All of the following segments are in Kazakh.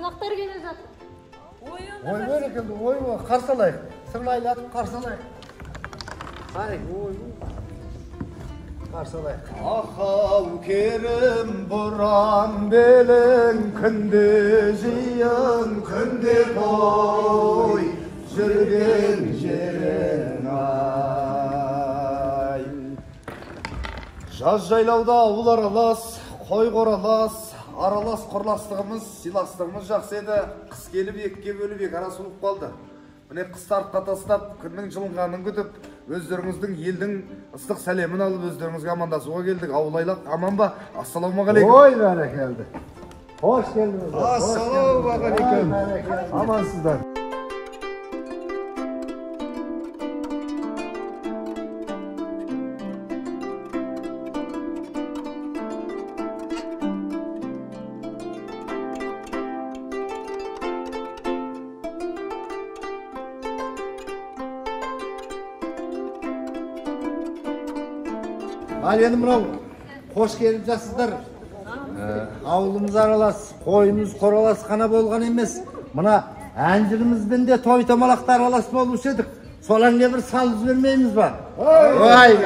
Konaklar gele жатыр. Ой бәрекелді, ой қарсы алайық. Сыңайлатып қарсы алайық. Ай, ой. Қарсы алайық. Ахау керім бұран белің, күнде жиын, күнде той, жүрген жерің ай. Жаз жайлауда ауыл аралас, қой қоралас, аралас құрластығымыз, сыйластығымыз жақсы еді. Қыс келіп екіге бөліп екі ара суып қалды. Міне қысты артқа тастап, күннің жылынғанын күтіп, өздеріңіздің елдің ыстық сәлемін алып, өздеріңізге амандасуға келдік. Ауылайлық аман ба? Ассалаумағалейкум. Ой, бәрекелді. Hoş geldiniz. Ассалаумағалейкум. Amansızlar. Al енді мынау қош келіп жатсыздар. Ауылымыз аралас, қойымыз қоралас қана болған емес. Мына әнжірімізбен де той томалақтар аралас болушы едік. Солар не бір салып бермейміз ба? Ой!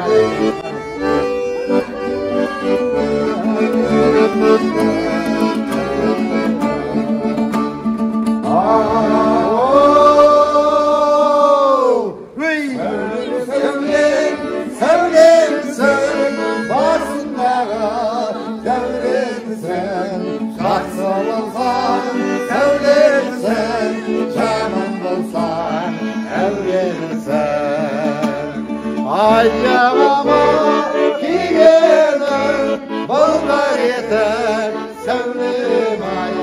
Ayağıma giyelim, bollar yeter, sevdim ay.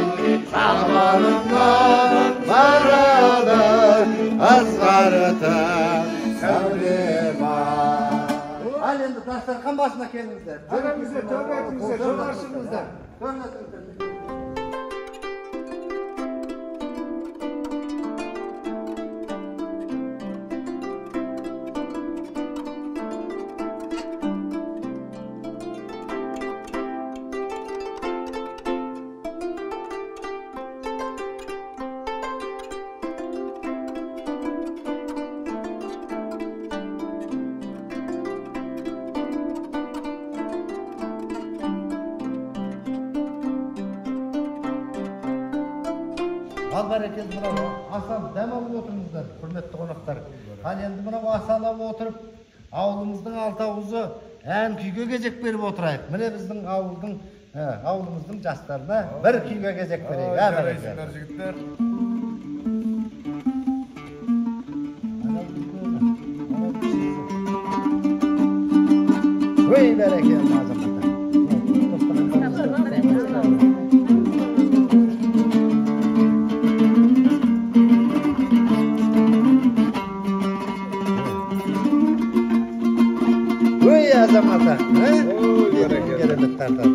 Şabanımdan varadır, azgarıdır, sevdim ay. Al endi dasturxon başına kelinizler. Aramızda, tövbetimizde, Şonarsınızlar. Al bәрекелді мынау асан дәм алып отырыңыздар, құрметті қонақтар. Ал енді мынау асалап отырып, ауылымыздың алты ауызы ән күйге кезек беріп отырайық. Міне біздің ауылымыздың жастарына бір күйге кезек берейік. Жарайсыңдар жігіттер. Ой, бәрекелді азаматтар. Azamata, keremет tartar.